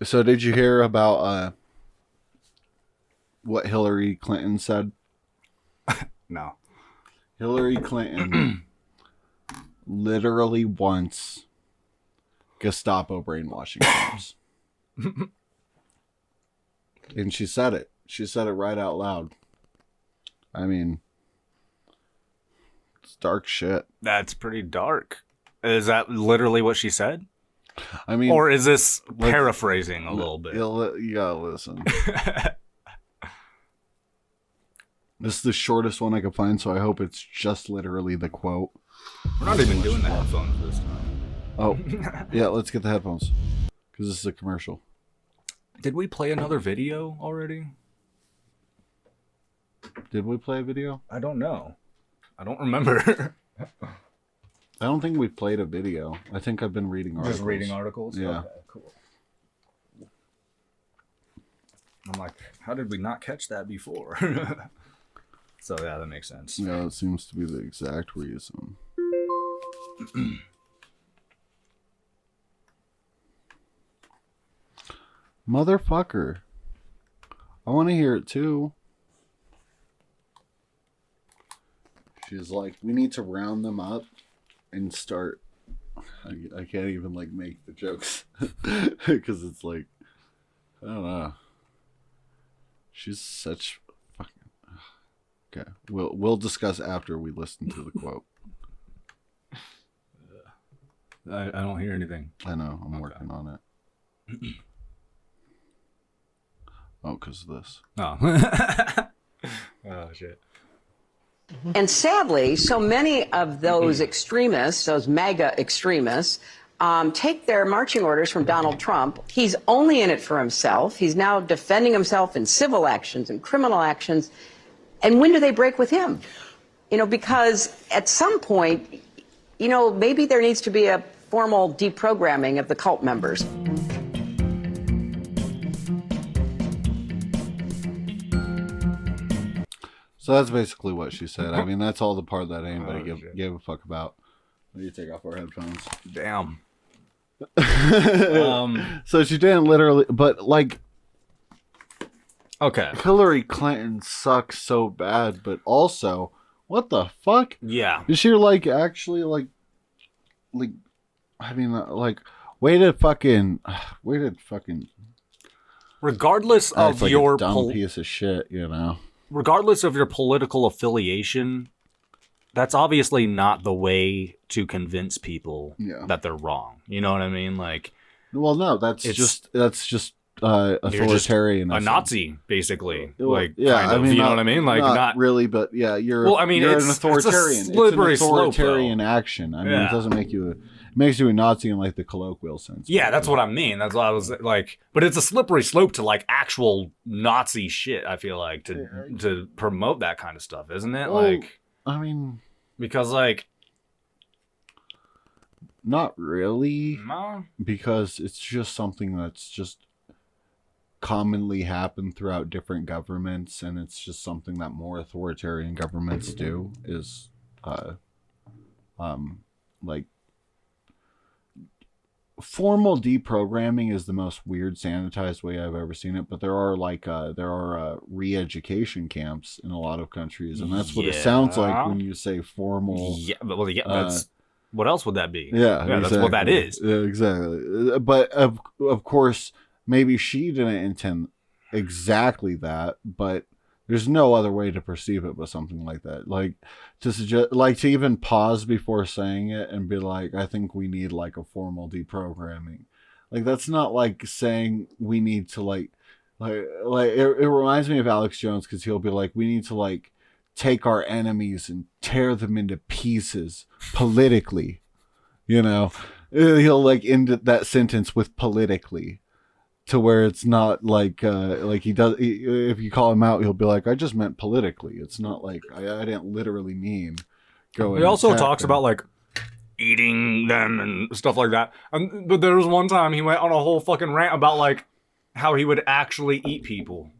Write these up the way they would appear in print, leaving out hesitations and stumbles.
So did you hear about what Hillary Clinton said? No. Hillary Clinton literally wants Gestapo brainwashing camps. And she said it. She said it right out loud. I mean, it's dark shit. That's pretty dark. Is that literally what she said? I mean, or is this paraphrasing a little bit? You gotta listen. This is the shortest one I could find, so I hope it's just literally the quote. We're not even doing the headphones this time. Oh, yeah, let's get the headphones. Because this is a commercial. Did we play another video already? Did we play a video? I don't know. I don't remember. I don't think we played a video. I think I've been reading articles. Just reading articles? Yeah. Okay, cool. I'm like, how did we not catch that before? So, yeah, that makes sense. Yeah, it seems to be the exact reason. Motherfucker. I want to hear it too. She's like, we need to round them up and start. I can't even like make the jokes because it's like, I don't know. She's such fucking. Okay, we'll discuss after we listen to the quote. I don't hear anything. I know. I'm working on it. Oh, because of this. Oh. Oh, shit. And sadly, so many of those extremists, those MAGA extremists, take their marching orders from Donald Trump. He's only in it for himself. He's now defending himself in civil actions and criminal actions. And when do they break with him? You know, because at some point, you know, maybe there needs to be a formal deprogramming of the cult members. So that's basically what she said. I mean, that's all the part that anybody gave a fuck about. We need to take off our headphones. Damn. So she didn't literally, but like, okay. Hillary Clinton sucks so bad, but also, what the fuck? Yeah. Is she like actually like, I mean, like, way to fucking. Regardless of like your a dumb piece of shit, you know. Regardless of your political affiliation, that's obviously not the way to convince people that they're wrong. You know what I mean? Like, well, no, that's just authoritarian. A Nazi, basically. Well, like, yeah, kind of, I mean, you know what I mean? Like, not really, but yeah, you're. Well, I mean, you're it's an authoritarian. It's a slippery it's an authoritarian slope, action. I mean, it doesn't make you. It makes you a Nazi in like the colloquial sense. Yeah, that's what I mean. That's what I was like. But it's a slippery slope to like actual Nazi shit. I feel like to promote that kind of stuff, isn't it? Well, like, I mean, because like, not really, no, because it's just something that's just commonly happened throughout different governments, and it's just something that more authoritarian governments do is, like. Formal deprogramming is the most weird sanitized way I've ever seen it, but there are re-education camps in a lot of countries, and that's what it sounds like when you say formal. Yeah, but that's what else would that be? Yeah, exactly. That's what that is. Yeah, exactly. But of course, maybe she didn't intend exactly that, but there's no other way to perceive it but something like that. Like to suggest, like to even pause before saying it and be like, I think we need like a formal deprogramming. Like that's not like saying we need to like it reminds me of Alex Jones, because he'll be like, we need to like take our enemies and tear them into pieces politically. You know, he'll like end that sentence with politically. To where it's not like he does. If you call him out, he'll be like, "I just meant politically. It's not like I didn't literally mean going." He also talks them. about like eating them and stuff like that. But there was one time he went on a whole fucking rant about like how he would actually eat people.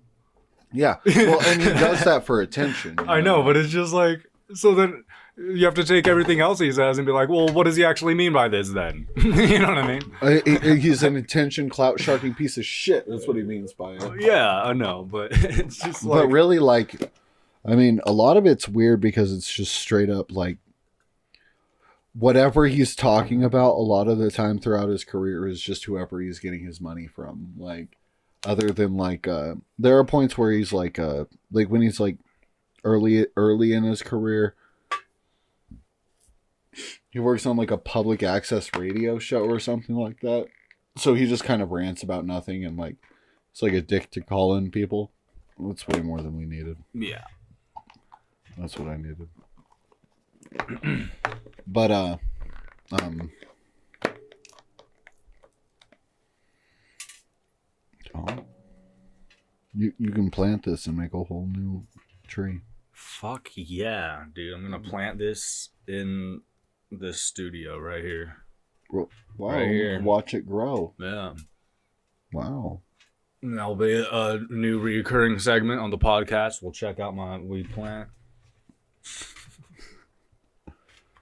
Yeah, well, and he does that for attention. I know, but it's just like, so then you have to take everything else he says and be like, well, what does he actually mean by this then? You know what I mean? He's an attention clout sharking piece of shit. That's what he means by it. Yeah, I know, but it's just like... But really, like, I mean, a lot of it's weird because it's just straight up, like, whatever he's talking about a lot of the time throughout his career is just whoever he's getting his money from. Like, other than, like, there are points where he's, like when he's, like, early in his career, he works on like a public access radio show or something like that. So he just kind of rants about nothing and like it's like a dick to call in people. That's way more than we needed. Yeah. That's what I needed. But you can plant this and make a whole new tree. Fuck yeah, dude. I'm gonna plant this in this studio right here. Wow. Right here. Watch it grow. Yeah. Wow. And that'll be a new recurring segment on the podcast. We'll check out my weed plant.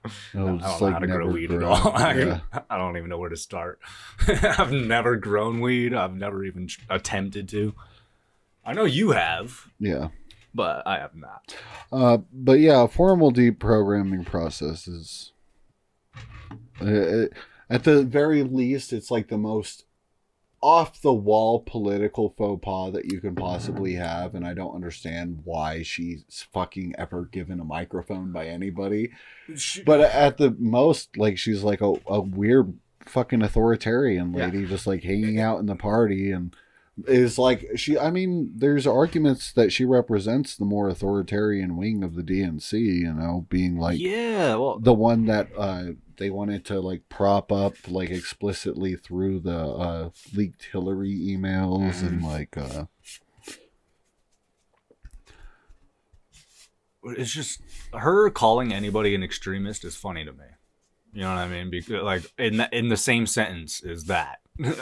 I don't know how to grow weed at all. Yeah. I don't even know where to start. I've never grown weed. I've never even attempted to. I know you have. Yeah. But I have not. But yeah, a formal deprogramming process is, at the very least, it's like the most off-the-wall political faux pas that you can possibly have, and I don't understand why she's fucking ever given a microphone by anybody. But at the most, like, she's like a weird fucking authoritarian lady, just like hanging out in the party and... is like there's arguments that she represents the more authoritarian wing of the DNC, you know, being like the one that they wanted to like prop up like explicitly through the leaked Hillary emails and like it's just her calling anybody an extremist is funny to me. You know what I mean? Because like in the same sentence is that.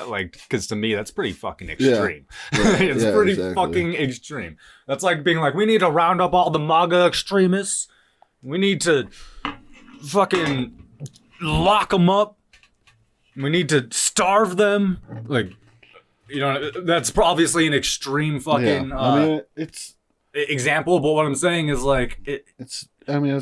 Like, because to me that's pretty fucking extreme. Yeah. It's pretty exactly. Fucking extreme. That's like being like, we need to round up all the MAGA extremists. We need to fucking lock them up. We need to starve them. Like, you know, that's obviously an extreme fucking it's example. But what I'm saying is like it's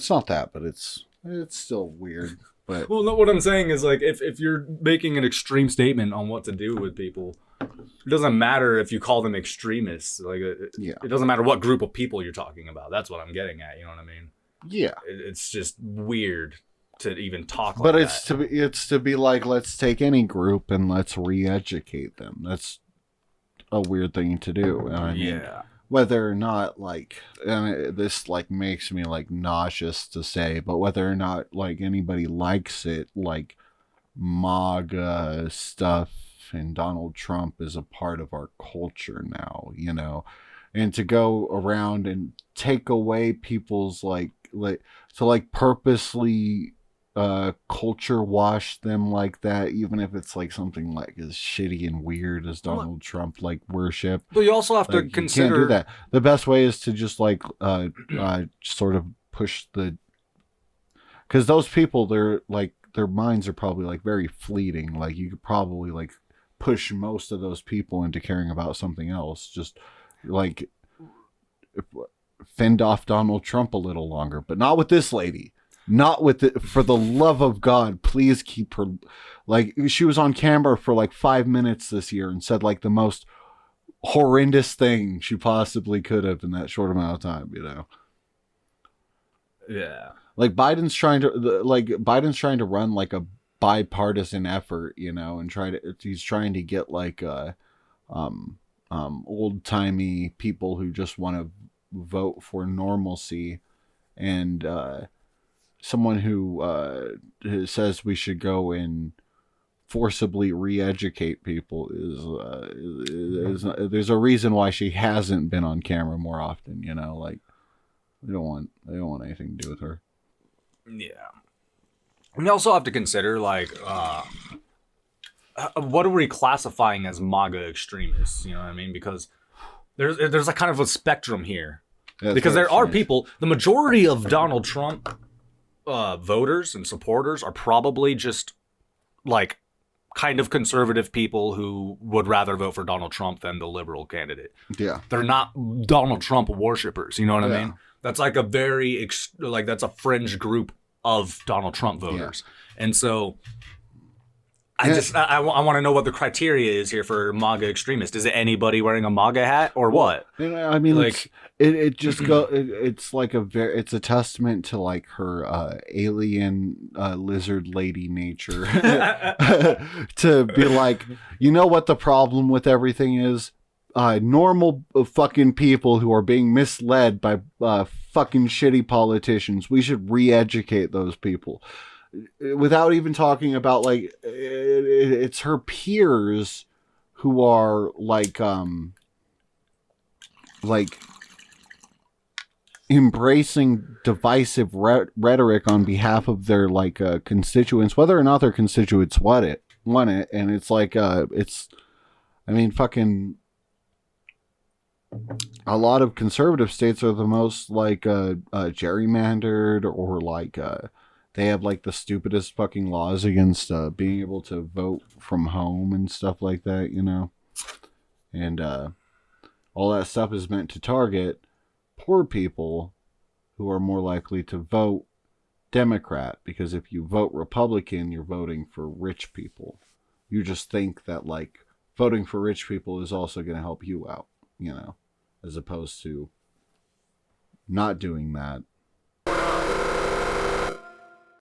not that, but it's still weird. But, well, no, what I'm saying is like if you're making an extreme statement on what to do with people, it doesn't matter if you call them extremists. Like it doesn't matter what group of people you're talking about. That's what I'm getting at. You know what I mean? Yeah. It's just weird to even talk like that. But it's to be like, let's take any group and let's re-educate them. That's a weird thing to do. I mean, whether or not like, this like makes me like nauseous to say, but whether or not like anybody likes it, like MAGA stuff and Donald Trump is a part of our culture now, you know, and to go around and take away people's like to purposely culture wash them like that, even if it's like something like as shitty and weird as Donald Trump like worship. But you also have to consider, you can't do that. The best way is to just like sort of push the, because those people, they're like, their minds are probably like very fleeting. Like you could probably like push most of those people into caring about something else. Just like fend off Donald Trump a little longer, but not with this lady. Not with it. For the love of God, please keep her. Like, she was on camera for like 5 minutes this year and said like the most horrendous thing she possibly could have in that short amount of time, you know? Yeah. Like Biden's trying to run like a bipartisan effort, you know, and he's trying to get like old timey people who just want to vote for normalcy, and someone who says we should go and forcibly re-educate people is there's a reason why she hasn't been on camera more often, you know, like they don't want anything to do with her. Yeah. We also have to consider like what are we classifying as MAGA extremists, you know what I mean? Because there's a kind of a spectrum here. Yeah, because there are people, the majority of Donald Trump voters and supporters are probably just like kind of conservative people who would rather vote for Donald Trump than the liberal candidate. Yeah. They're not Donald Trump worshippers. You know what I Yeah. mean? That's like a very that's a fringe group of Donald Trump voters. And so I want to know what the criteria is here for MAGA extremist. Is it anybody wearing a MAGA hat or what? I mean, Like- it just it's like it's a testament to like her alien lizard lady nature to be like, you know what the problem with everything is? Normal fucking people who are being misled by fucking shitty politicians. We should re-educate those people. Without even talking about like it's her peers who are like embracing divisive rhetoric on behalf of their like constituents, whether or not their constituents want it, and it's like it's, I mean, fucking a lot of conservative states are the most like gerrymandered, or like they have like the stupidest fucking laws against being able to vote from home and stuff like that, you know? And all that stuff is meant to target poor people who are more likely to vote Democrat, because if you vote Republican, you're voting for rich people. You just think that like voting for rich people is also going to help you out, you know, as opposed to not doing that